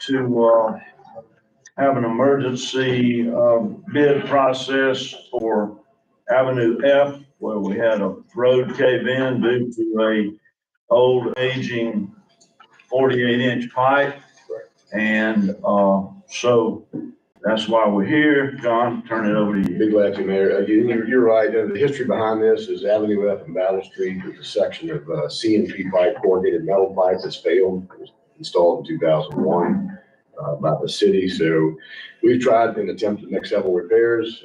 to, have an emergency, bid process for Avenue F, where we had a road cave in due to a old aging 48-inch pipe. And, so that's why we're here. John, turn it over to you. Be glad to, Mayor. You're right. The history behind this is Avenue F and Battle Street. There's a section of C&P pipe, corrugated metal pipe that's failed. It was installed in 2001 by the city. So we've tried in an attempt to make several repairs.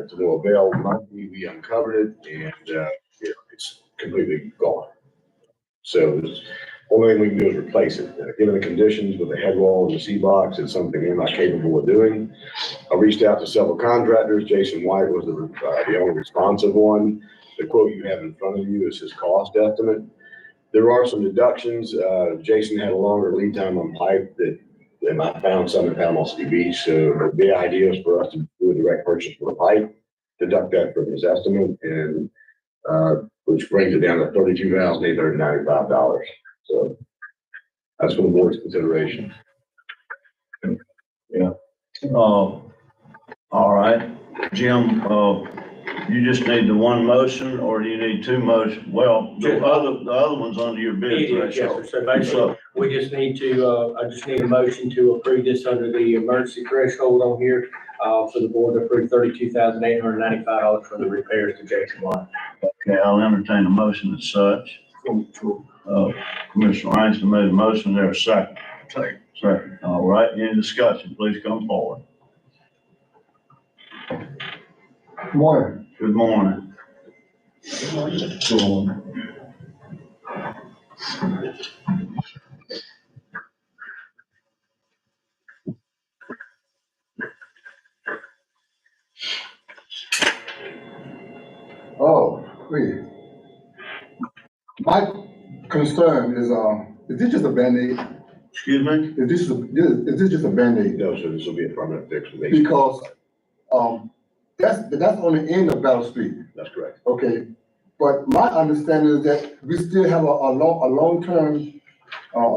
To no avail. Monday we uncovered it, and it's completely gone. So the only thing we can do is replace it. Given the conditions with the head wall and the C-box, it's something we're not capable of doing. I reached out to several contractors. Jason White was the only responsive one. The quote you have in front of you is his cost estimate. There are some deductions. Jason had a longer lead time on pipe and I found some in Panama City Beach. So the idea is for us to do a direct purchase for the pipe, deduct that from his estimate, and which brings it down to $32,895. So that's for the board's consideration. Yeah. All right, Jim, you just need the one motion, or do you need two motions? Well, the other one's under your bid threshold. Yes, sir. So basically, we just need to, I just need a motion to approve this under the emergency threshold on here, for the board to approve $32,895 for the repairs to Jason White. Okay, I'll entertain a motion as such. Commissioner Langston made a motion, there a second. Second. All right, any discussion, please come forward. Good morning. Good morning. Oh, wait. My concern is this just a Band-Aid? Excuse me? Is this just a Band-Aid? No, so this will be a permanent fix. Because, that's on the end of Battle Street, That's correct. okay? But my understanding is that we still have a long-term,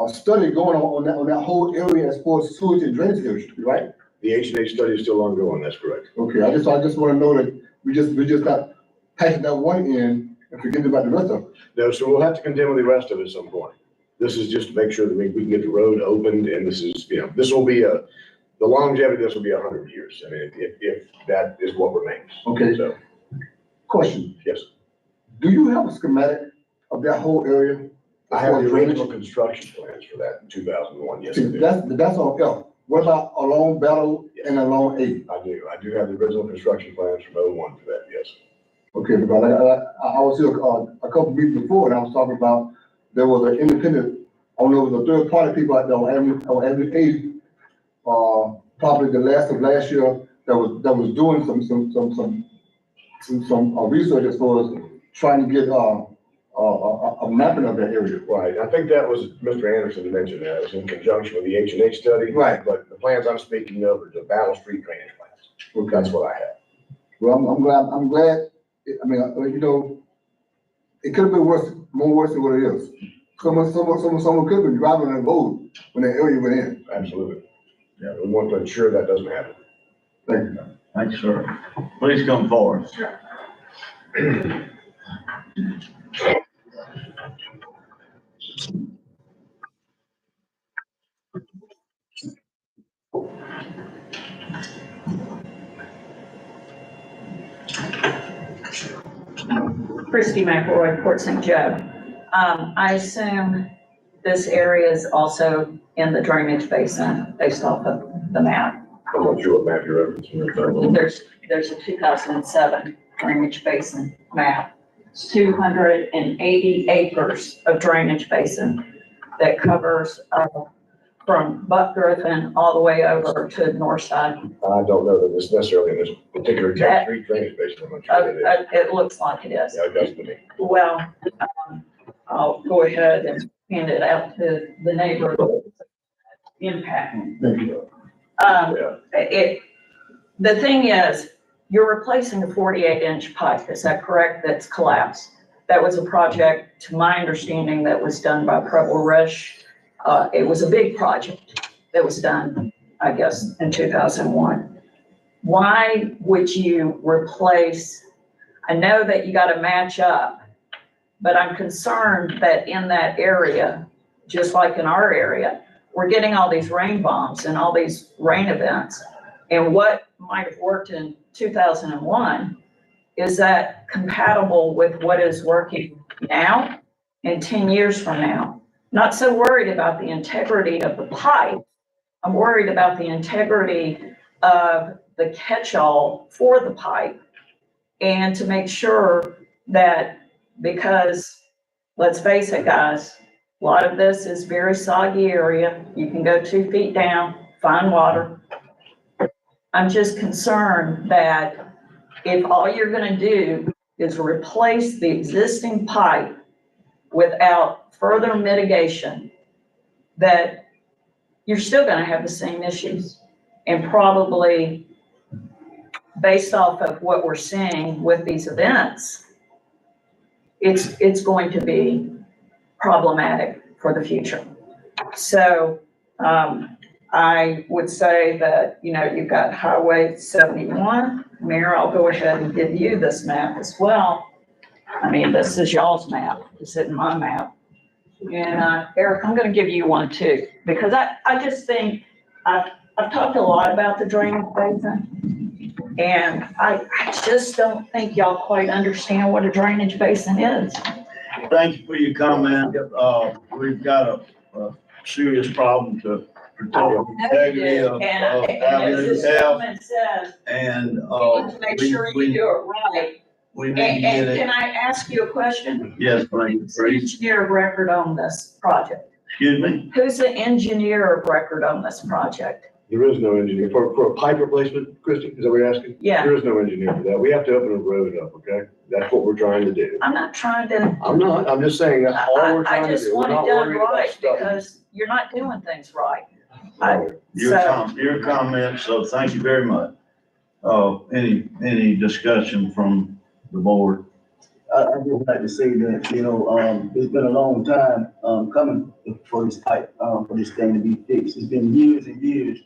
study going on that whole area as far as sewage and drainage area, right? The H&H study is still ongoing. That's correct. Okay, I just wanna know that we just not passing that one end and forgetting about the rest of it. No, so we'll have to contend with the rest of it at some point. This is just to make sure that we can get the road opened, and this is, this will be the longevity of this will be 100 years. I mean, if that is what remains. Okay, So, question. yes. Do you have a schematic of that whole area? I have the Drainage? original construction plans for that in 2001. Yes, I See, do. that's on F. What about along Battle and along A? I do have the original construction plans from 01 for that, yes. Okay, because I was here a couple meetings before, and I was talking about, there was an independent, I don't know, it was a third party people out there on Avenue A, probably the last of last year, that was doing some research as far as trying to get a mapping of that area. Right, I think that was, Mr. Anderson mentioned that, it was in conjunction with the H&H study. Right. But the plans I'm speaking of are the Battle Street drainage plans. That's what I have. Well, I'm glad, I mean, it could have been more worse than what it is. Someone could have been driving on the road when that area went in. Absolutely. Yeah, we want to ensure that doesn't happen. Thank you. Thank you, sir. Please come forward. Christy McElroy, Port St. Joe. I assume this area is also in the drainage basin based off of the map. I'm not sure what map you're referencing. There's a 2007 drainage basin map. It's 280 acres of drainage basin that covers from Buck Griffin all the way over to north side. I don't know that it's necessarily in this particular Tenth Street drainage basin. I'm not sure it is. It looks like it is. Yeah, it does to me. Well, I'll go ahead and hand it out to the neighbor impact. Thank you. The thing is, you're replacing a 48-inch pipe, is that correct? That's collapsed. That was a project, to my understanding, that was done by Preble Rush. It was a big project that was done, I guess, in 2001. Why would you replace, I know that you gotta match up, but I'm concerned that in that area, just like in our area, we're getting all these rain bombs and all these rain events. And what might have worked in 2001, is that compatible with what is working now and 10 years from now? Not so worried about the integrity of the pipe. I'm worried about the integrity of the catch-all for the pipe, and to make sure that, because let's face it, guys, a lot of this is very soggy area. You can go 2 feet down, find water. I'm just concerned that if all you're gonna do is replace the existing pipe without further mitigation, that you're still gonna have the same issues. And probably, based off of what we're seeing with these events, it's going to be problematic for the future. So, I would say that, you've got Highway 71. Mayor, I'll go ahead and give you this map as well. I mean, this is y'all's map, this isn't my map. And, Eric, I'm gonna give you one too, because I just think, I've talked a lot about the drainage basin, and I just don't think y'all quite understand what a drainage basin is. Thank you for your comment. We've got a serious problem to protect the integrity of And as Avenue this F, gentleman says, and, you need to make sure you do it right. we And, need to get and it. can I ask you a question? Yes, please, Who's the engineer of record on this project? excuse me? Who's the engineer of record on this project? There is no engineer for a pipe replacement, Christie, is that what you're asking? Yeah, There is no engineer for that. We have to open a road up, okay? That's what we're trying to do. I'm not trying to, I'm not, I'm just saying that's all we're I trying to just do. We're want it not done worried about right, stuff. because you're not doing things right. Your comments, so thank you very much. Any discussion from the board? I just like to say that, it's been a long time, coming for this pipe, for this thing to be fixed. It's been years and years.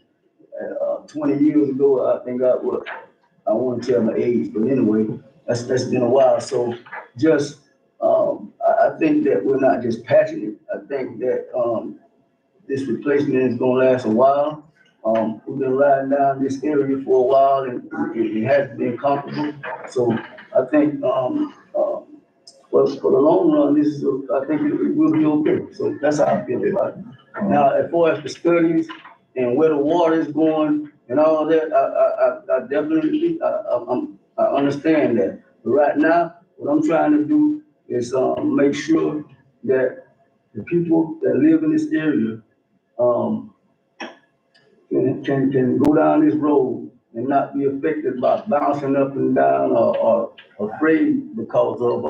20 years ago, I think I want to tell my age, but anyway, that's been a while. So just, I think that we're not just patching it. I think that, this replacement is gonna last a while. We've been riding down this area for a while, and it has been comfortable. So I think, for the long run, I think it will be okay. So that's how I feel about it. Now, as far as the studies and where the water is going and all that, I definitely, I understand that. But right now, what I'm trying to do is, make sure that the people that live in this area, can go down this road and not be affected by bouncing up and down or afraid because of,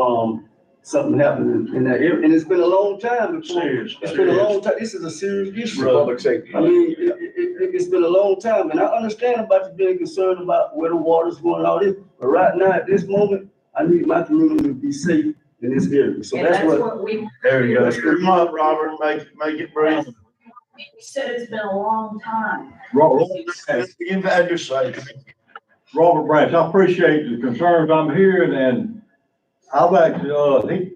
something happening in that area. And it's been a long time before. Serious. It's been a long time. This is a serious issue. Public safety. I mean, it's been a long time, and I understand about you being concerned about where the water's going and all this, but right now, at this moment, I need my community to be safe in this area. So And that's what, we, There you go. Come up, Robert, make it brief. you said it's been a long time. You've had your say. Robert Branch, I appreciate the concerns I'm hearing, and I've actually, he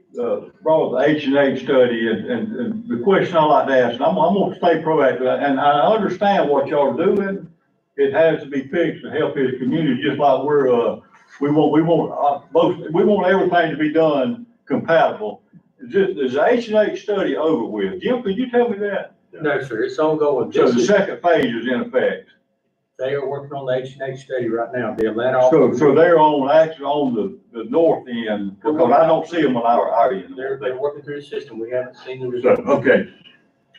brought the H&H study, and the question I like to ask, and I'm gonna stay proactive, and I understand what y'all are doing. It has to be fixed to help his community, just like we want everything to be done compatible. Is the H&H study over with? Jim, could you tell me that? No, sir, it's ongoing. So the second phase is in effect. They are working on the H&H study right now, the Atlanta office. So they're actually on the north end, because I don't see them on our end. They're working through the system. We haven't seen the So, results. okay.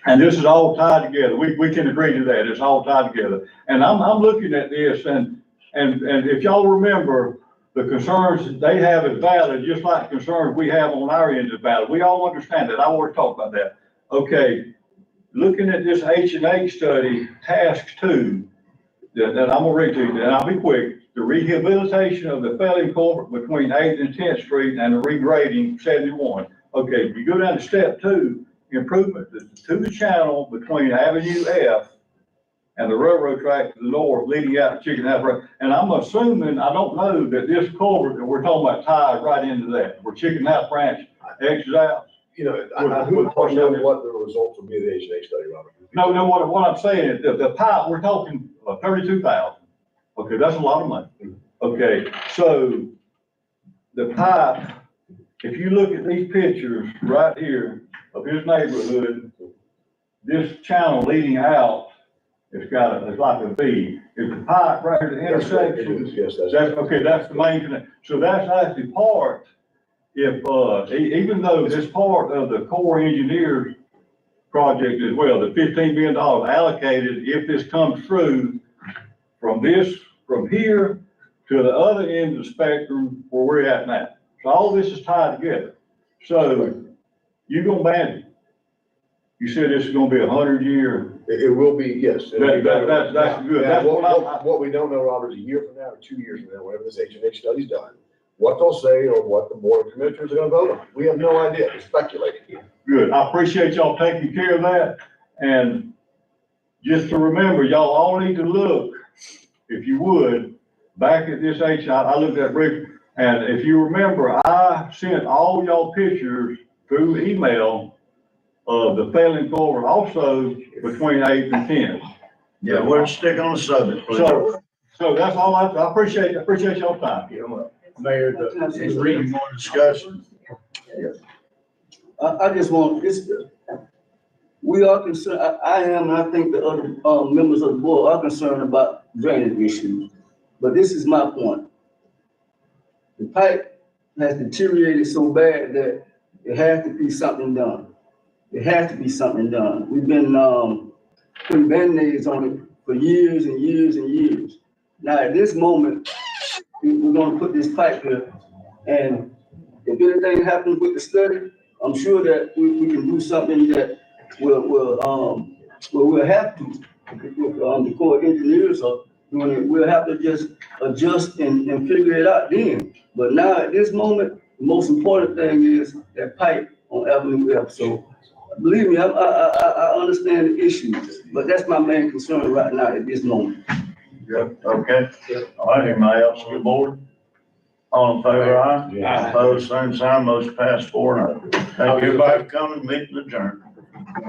And this is all tied together. We can agree to that. It's all tied together. And I'm looking at this, and if y'all remember, the concerns they have is valid, just like the concerns we have on our end is valid. We all understand that. I already talked about that. Okay, looking at this H&H study, task 2, that I'm gonna read to you, and I'll be quick. The rehabilitation of the failing culvert between 8th and 10th Street and the regrading 71. Okay, you go down to step 2, improvement to the channel between Avenue F and the railroad track to the north leading out to Chicken House Ranch. And I'm assuming, I don't know, that this culvert that we're talking about ties right into that, where Chicken House Ranch exits out. You know, who would know what the results will be of the H&H study, Robert? No, what I'm saying is the pipe, we're talking 32,000. Okay, that's a lot of money. Okay, so the pipe, if you look at these pictures right here of his neighborhood, this channel leading out, it's like a V. Is the pipe right at the intersection? Yes, that's. That's the main connection. So that's actually part, even though this part of the Corps Engineers project as well, the $15 million allocated, if this comes through from here to the other end of the spectrum where we're at now. So all this is tied together. So you're gonna manage it. You said this is gonna be 100-year. It will be, yes. That's good. Now, That's what we don't know, Robert, is a year from now or 2 years from now, whenever this H&H study's done, what they'll say or what the board of commissioners are gonna vote on. We have no idea. We're speculating here. good. I appreciate y'all taking care of that. And just to remember, y'all all need to look, if you would, back at this I looked at Rick, and if you remember, I sent all y'all pictures through email of the failing culvert also between 8th and 10th. Yeah, we'll stick on the subject, please. So that's all I appreciate y'all's time. Mayor, the reading more discussion. I just want, we are concerned, I am, and I think the other, members of the board are concerned about drainage issues. But this is my point. The pipe has deteriorated so bad that there has to be something done. There has to be something done. We've been, putting Band-Aids on it for years and years and years. Now, at this moment, we're gonna put this pipe here, and if anything happens with the study, I'm sure that we can do something that we'll have to. The Corps Engineers are doing it, we'll have to just adjust and figure it out then. But now, at this moment, the most important thing is that pipe on Avenue F. So, believe me, I understand the issues, but that's my main concern right now at this moment. Yeah, okay. All right, anybody else on the board? All in favor, aye? Aye. Opposed, same sign, motion passed 4-0. Thank you, everybody, for coming, meeting adjourned.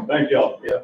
Thank y'all. Yeah.